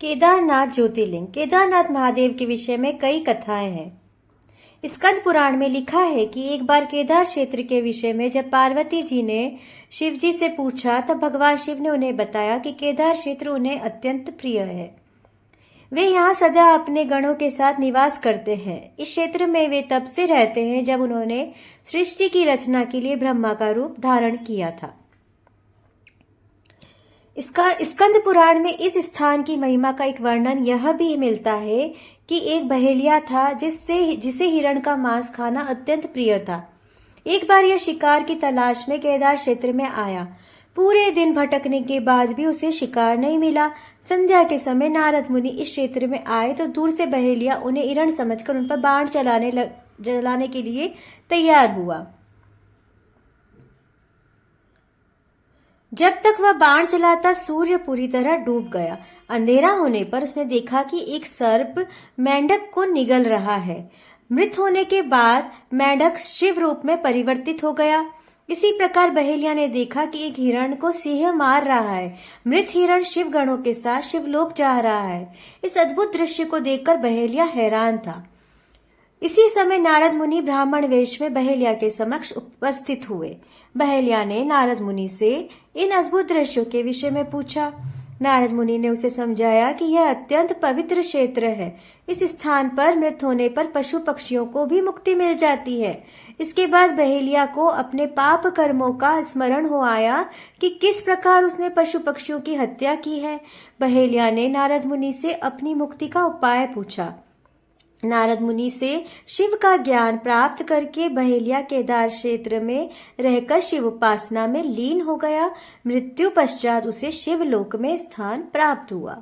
केदारनाथ ज्योतिर्लिंग। केदारनाथ महादेव के विषय में कई कथाएं हैं। स्कंद पुराण में लिखा है कि एक बार केदार क्षेत्र के विषय में जब पार्वती जी ने शिव जी से पूछा तब भगवान शिव ने उन्हें बताया कि केदार क्षेत्र उन्हें अत्यंत प्रिय है। वे यहाँ सदा अपने गणों के साथ निवास करते हैं। इस क्षेत्र में वे तब से रहते हैं जब उन्होंने सृष्टि की रचना के लिए ब्रह्मा का रूप धारण किया था। इसका स्कंद पुराण में इस स्थान की महिमा का एक वर्णन यह भी मिलता है कि एक बहेलिया था जिसे हिरण का मांस खाना अत्यंत प्रिय था। एक बार यह शिकार की तलाश में केदार क्षेत्र में आया। पूरे दिन भटकने के बाद भी उसे शिकार नहीं मिला। संध्या के समय नारद मुनि इस क्षेत्र में आए तो दूर से बहेलिया उन्हें हिरण समझकर उन पर बाण चलाने के लिए तैयार हुआ। जब तक वह बाण चलाता सूर्य पूरी तरह डूब गया। अंधेरा होने पर उसने देखा कि एक सर्प मेंढक को निगल रहा है। मृत होने के बाद मेंढक शिव रूप में परिवर्तित हो गया। इसी प्रकार बहेलिया ने देखा कि एक हिरण को सिंह मार रहा है। मृत हिरण शिव गणों के साथ शिवलोक जा रहा है। इस अद्भुत दृश्य को देखकर बहेलिया हैरान था। इसी समय नारद मुनि ब्राह्मण वेश में बहेलिया के समक्ष उपस्थित हुए। बहेलिया ने नारद मुनि से इन अद्भुत दृश्यों के विषय में पूछा। नारद मुनि ने उसे समझाया कि यह अत्यंत पवित्र क्षेत्र है। इस स्थान पर मृत होने पर पशु पक्षियों को भी मुक्ति मिल जाती है। इसके बाद बहेलिया को अपने पाप कर्मों का स्मरण हो आया कि किस प्रकार उसने पशु पक्षियों की हत्या की है। बहेलिया ने नारद मुनि से अपनी मुक्ति का उपाय पूछा। नारद मुनि से शिव का ज्ञान प्राप्त करके बहेलिया केदार क्षेत्र में रहकर शिव उपासना में लीन हो गया। मृत्यु पश्चात उसे शिवलोक में स्थान प्राप्त हुआ।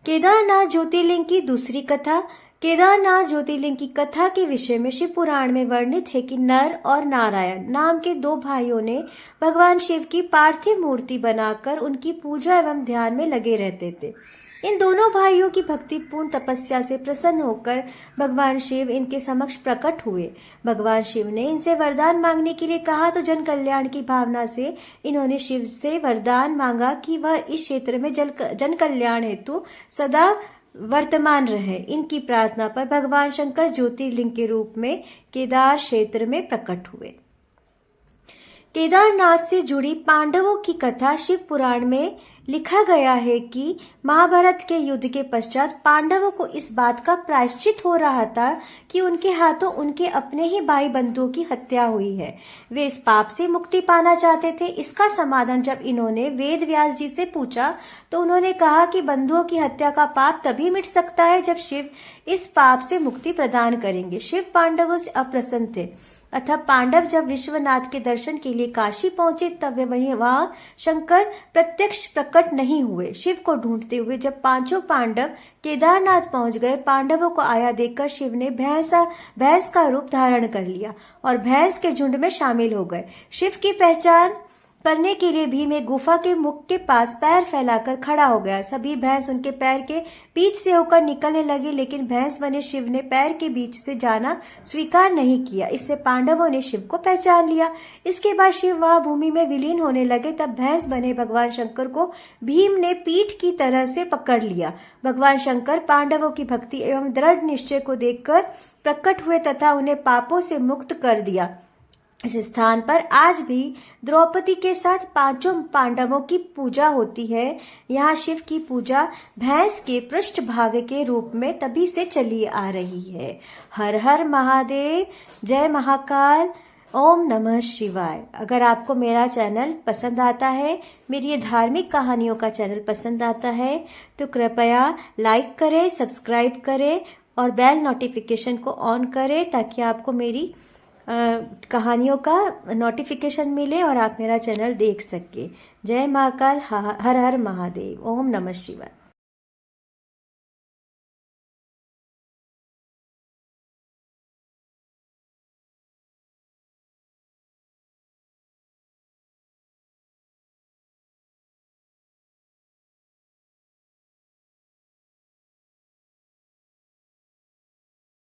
केदारनाथ ज्योतिर्लिंग की दूसरी कथा। केदारनाथ ज्योतिर्लिंग की कथा के विषय में शिव पुराण में वर्णित है कि नर और नारायण नाम के दो भाइयों ने भगवान शिव की पार्थिव मूर्ति बनाकर उनकी पूजा एवं ध्यान में लगे रहते थे। इन दोनों भाइयों की भक्तिपूर्ण तपस्या से प्रसन्न होकर भगवान शिव इनके समक्ष प्रकट हुए। भगवान शिव ने इनसे वरदान मांगने के लिए कहा तो जन कल्याण की भावना से इन्होंने शिव से वरदान मांगा कि वह इस क्षेत्र में जन कल्याण हेतु सदा वर्तमान रहे। इनकी प्रार्थना पर भगवान शंकर ज्योतिर्लिंग के रूप में केदार क्षेत्र में प्रकट हुए। केदारनाथ से जुड़ी पांडवों की कथा। शिव पुराण में लिखा गया है कि महाभारत के युद्ध के पश्चात पांडवों को इस बात का प्रायश्चित हो रहा था कि उनके हाथों उनके अपने ही भाई बंधुओं की हत्या हुई है। वे इस पाप से मुक्ति पाना चाहते थे। इसका समाधान जब इन्होंने वेद व्यास जी से पूछा तो उन्होंने कहा कि बंधुओं की हत्या का पाप तभी मिट सकता है जब शिव इस पाप से मुक्ति प्रदान करेंगे। शिव पांडवों से अप्रसन्न थे। अतः पांडव जब विश्वनाथ के दर्शन के लिए काशी पहुंचे तब वहां शंकर प्रत्यक्ष प्रकट नहीं हुए। शिव को ढूंढते हुए जब पांचों पांडव केदारनाथ पहुंच गए, पांडवों को आया देखकर शिव ने भैंस का रूप धारण कर लिया और भैंस के झुंड में शामिल हो गए। शिव की पहचान करने के लिए भीम एक गुफा के मुख के पास पैर फैलाकर खड़ा हो गया। सभी भैंस उनके पैर के बीच से होकर निकलने लगी, लेकिन भैंस बने शिव ने पैर के बीच से जाना स्वीकार नहीं किया। इससे पांडवों ने शिव को पहचान लिया। इसके बाद शिव वहां भूमि में विलीन होने लगे। तब भैंस बने भगवान शंकर को भीम ने पीठ की तरह से पकड़ लिया। भगवान शंकर पांडवों की भक्ति एवं दृढ़ निश्चय को देखकर प्रकट हुए तथा उन्हें पापों से मुक्त कर दिया। इस स्थान पर आज भी द्रौपदी के साथ पांचों पांडवों की पूजा होती है। यहाँ शिव की पूजा भैंस के पृष्ठ भाग के रूप में तभी से चली आ रही है। हर हर महादेव, जय महाकाल, ओम नमः शिवाय। अगर आपको मेरा चैनल पसंद आता है, मेरी ये धार्मिक कहानियों का चैनल पसंद आता है तो कृपया लाइक करें, सब्सक्राइब करें और बेल नोटिफिकेशन को ऑन करें ताकि आपको मेरी कहानियों का नोटिफिकेशन मिले और आप मेरा चैनल देख सके। जय महाकाल, हर हर महादेव, ओम नमः शिवाय।